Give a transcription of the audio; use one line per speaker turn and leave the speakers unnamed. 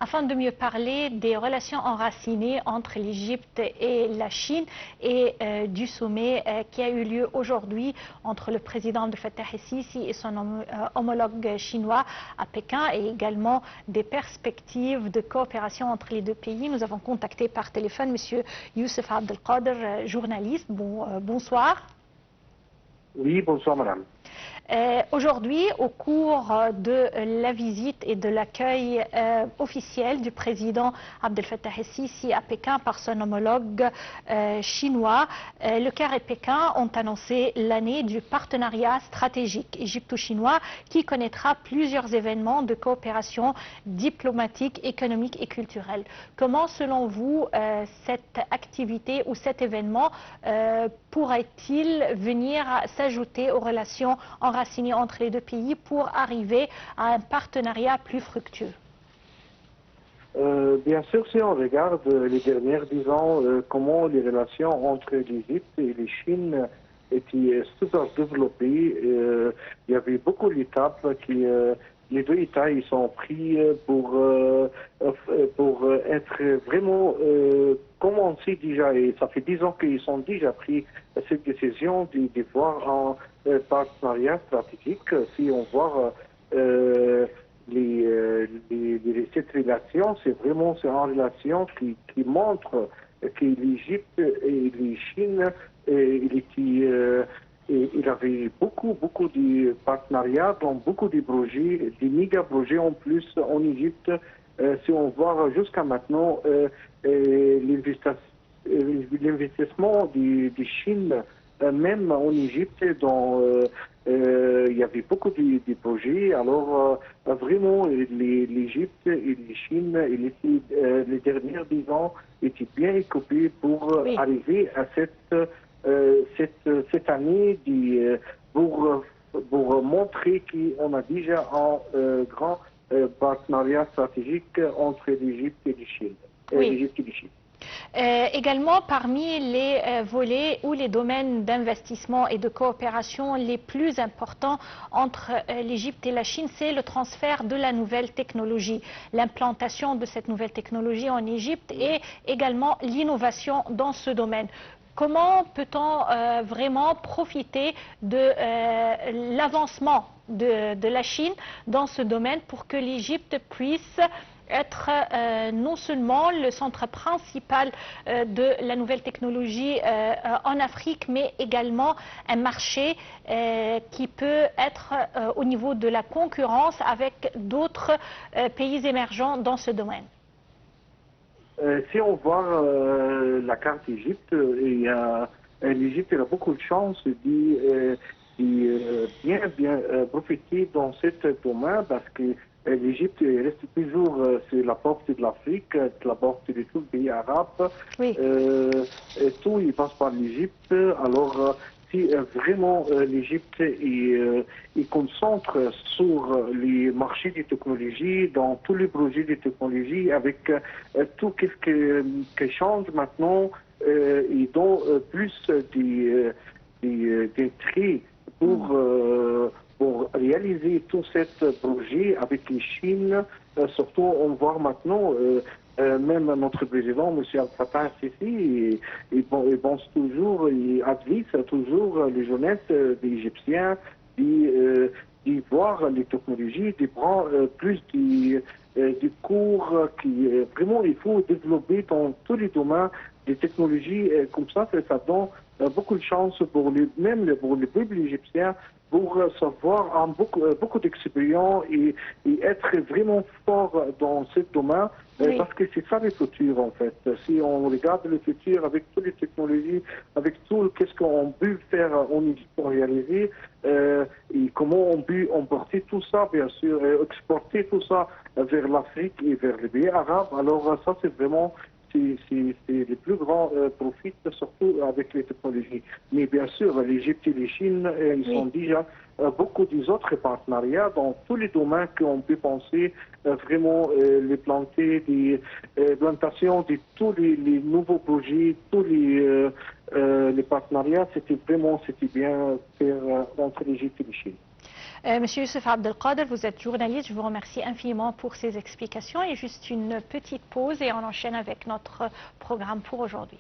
afin de mieux parler des relations enracinées entre l'Égypte et la Chine et du sommet qui a eu lieu aujourd'hui entre le président Abdel Fattah el-Sisi et son homologue chinois à Pékin, et également des perspectives de coopération entre les deux pays. Nous avons contacté par téléphone M. Youssef Abdelkader, journaliste. Bonsoir.
Oui, bonsoir madame.
Aujourd'hui, au cours de la visite et de l'accueil officiel du président Abdel Fattah el-Sisi à Pékin par son homologue chinois, le Caire et Pékin ont annoncé l'année du partenariat stratégique égypto-chinois qui connaîtra plusieurs événements de coopération diplomatique, économique et culturelle. Comment, selon vous, cette activité ou cet événement pourrait-il venir s'ajouter aux relations enracinées entre les deux pays pour arriver à un partenariat plus fructueux?
Bien sûr, si on regarde les dernières 10 ans, comment les relations entre l'Égypte et la Chine étaient super développées, il y avait beaucoup d'étapes qui... les deux États ils sont pris pour être vraiment commencés déjà, et ça fait 10 ans qu'ils ont déjà pris cette décision de voir un partenariat stratégique. Si on voit cette relation, c'est vraiment une relation qui montre que l'Égypte et la Chine, il avait beaucoup de partenariats dans beaucoup de projets, des méga-projets en plus en Égypte. Si on voit jusqu'à maintenant l'investissement de Chine, même en Égypte, il y avait beaucoup de projets. Alors vraiment, l'Égypte et la Chine, les dernières 10 ans, étaient bien équipés pour arriver à cette année pour montrer qu'on a déjà un grand partenariat stratégique entre l'Égypte et la Chine.
Également, parmi les volets ou les domaines d'investissement et de coopération les plus importants entre l'Égypte et la Chine, c'est le transfert de la nouvelle technologie, l'implantation de cette nouvelle technologie en Égypte et également l'innovation dans ce domaine. Comment peut-on vraiment profiter de l'avancement de la Chine dans ce domaine pour que l'Égypte puisse être non seulement le centre principal de la nouvelle technologie en Afrique, mais également un marché qui peut être au niveau de la concurrence avec d'autres pays émergents dans ce domaine?
Si on voit la carte d'Égypte, l'Égypte a beaucoup de chance de bien profiter dans ce domaine parce que l'Égypte reste toujours sur la porte de l'Afrique, la porte de tous les pays arabes.
Oui.
Tout il passe par l'Égypte. Alors, si vraiment l'Égypte concentre sur les marchés de technologie, dans tous les projets de technologie, avec tout ce qui change maintenant, et dont plus d'entrées pour réaliser tout ce projet avec les Chines. Surtout, on voit maintenant, même notre président, M. Abdel Fattah el-Sisi, il pense toujours, il advise toujours les jeunesses des Égyptiens de voir les technologies, de prendre plus de cours qui vraiment il faut développer dans tous les domaines des technologies. Comme ça donne beaucoup de chance même pour le peuple égyptien pour savoir beaucoup d'expérience et être vraiment fort dans ce domaine, parce que c'est ça le futur en fait. Si on regarde le futur avec toutes les technologies, avec tout qu'est-ce qu'on peut faire en Égypte pour réaliser, et comment on peut emporter tout ça, bien sûr, exporter tout ça vers l'Afrique et vers les pays arabes, alors ça c'est vraiment c'est les plus grands profits, surtout avec les technologies. Mais bien sûr, l'Égypte et la Chine, ils sont déjà beaucoup des autres partenariats dans tous les domaines qu'on peut penser, vraiment les planter, des plantations de tous les nouveaux projets, tous les partenariats, c'était bien faire entre l'Égypte et la Chine.
Monsieur Youssef Abdelkader, vous êtes journaliste, je vous remercie infiniment pour ces explications et juste une petite pause et on enchaîne avec notre programme pour aujourd'hui.